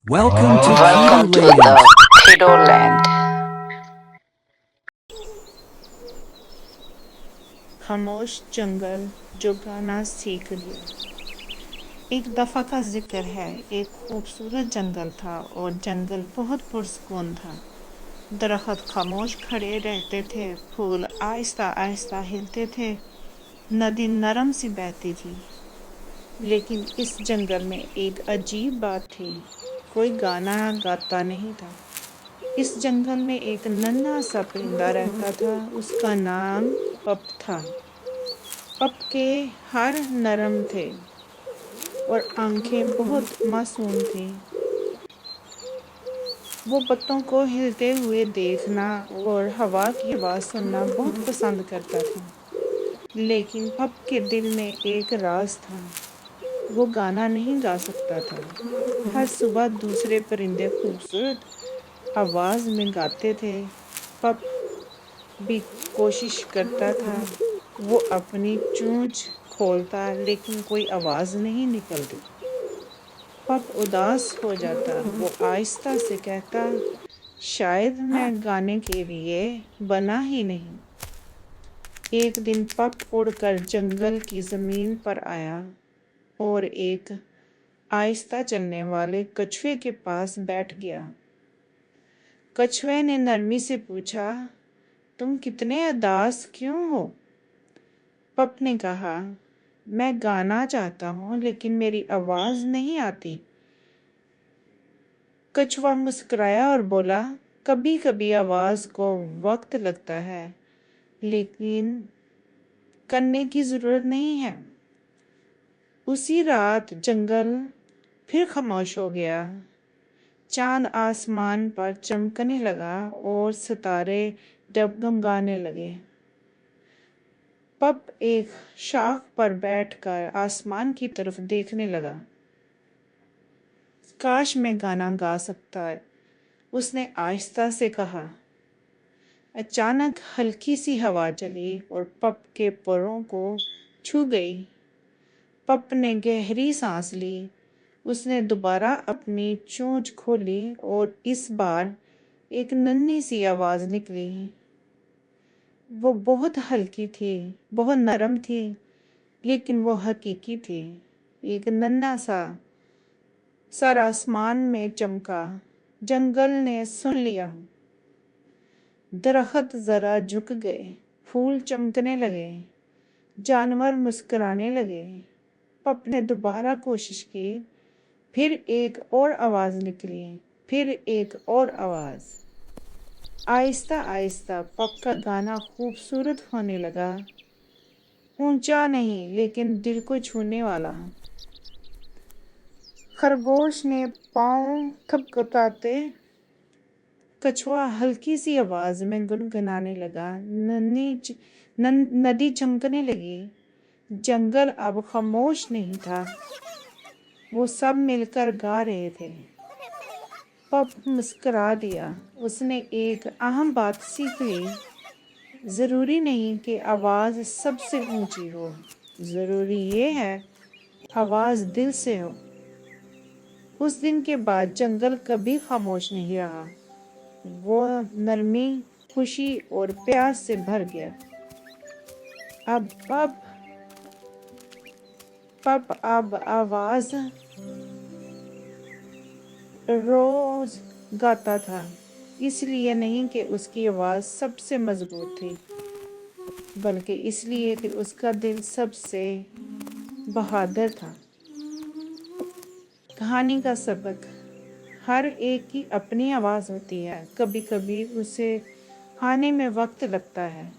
Welcome to Welcome to Kiddo Land. the Kiddo Land. खामोश जंगल जो गाना सीख गया। एक दफ़ा का जिक्र है, एक खूबसूरत जंगल था और जंगल बहुत पुरसकून था। दरख्त खामोश खड़े रहते थे, फूल आहिस्ता आहिस्ता हिलते थे, नदी नरम सी बहती थी। लेकिन इस जंगल में एक अजीब बात थी, कोई गाना गाता नहीं था। इस जंगल में एक नन्हा सा परिंदा रहता था, उसका नाम पप था। पप के हार नरम थे और आंखें बहुत मासूम थीं। वो पत्तों को हिलते हुए देखना और हवा की आवाज़ सुनना बहुत पसंद करता था। लेकिन पप के दिल में एक राज था, वो गाना नहीं गा सकता था। हर सुबह दूसरे परिंदे खूबसूरत आवाज़ में गाते थे, पप भी कोशिश करता था। वो अपनी चोंच खोलता लेकिन कोई आवाज़ नहीं निकलती। पप उदास हो जाता, वो आहिस्ता से कहता, शायद मैं गाने के लिए बना ही नहीं। एक दिन पप उड़कर जंगल की ज़मीन पर आया और एक आहिस्ता चलने वाले कछुए के पास बैठ गया। कछुए ने नरमी से पूछा, तुम कितने उदास क्यों हो? पप ने कहा, मैं गाना चाहता हूँ लेकिन मेरी आवाज़ नहीं आती। कछुआ मुस्कुराया और बोला, कभी कभी आवाज़ को वक्त लगता है, लेकिन करने की ज़रूरत नहीं है। उसी रात जंगल फिर खामोश हो गया। चांद आसमान पर चमकने लगा और सितारे डगमगाने लगे। पप एक शाख पर बैठकर आसमान की तरफ देखने लगा। काश मैं गाना गा सकता है, उसने आहिस्ता से कहा। अचानक हल्की सी हवा चली और पप के पैरों को छू गई। पप ने गहरी सांस ली। उसने दोबारा अपनी चोंच खोली और इस बार एक नन्ही सी आवाज़ निकली। वो बहुत हल्की थी, बहुत नरम थी, लेकिन वो हकीकी थी। एक नन्हा सा सर आसमान में चमका। जंगल ने सुन लिया। दरख्त ज़रा झुक गए, फूल चमकने लगे, जानवर मुस्कुराने लगे। पप ने दोबारा कोशिश की, फिर एक और आवाज़ निकली, फिर एक और आवाज़। आहिस्ता आहिस्ता पप का गाना खूबसूरत होने लगा, ऊंचा नहीं लेकिन दिल को छूने वाला। खरगोश ने पाँव थपथपाते, कछुआ हल्की सी आवाज़ में गुनगुनाने लगा, नदी चमकने लगी। जंगल अब खामोश नहीं था, वो सब मिलकर गा रहे थे। पप मुस्कुरा दिया। उसने एक अहम बात सीख ली, ज़रूरी नहीं कि आवाज़ सबसे ऊंची हो, ज़रूरी ये है आवाज़ दिल से हो। उस दिन के बाद जंगल कभी खामोश नहीं रहा, वो नरमी, खुशी और प्यार से भर गया। अब पप अब आवाज़ रोज गाता था, इसलिए नहीं कि उसकी आवाज़ सबसे मजबूत थी, बल्कि इसलिए कि उसका दिल सबसे बहादुर था। कहानी का सबक, हर एक की अपनी आवाज़ होती है, कभी कभी उसे आने में वक्त लगता है,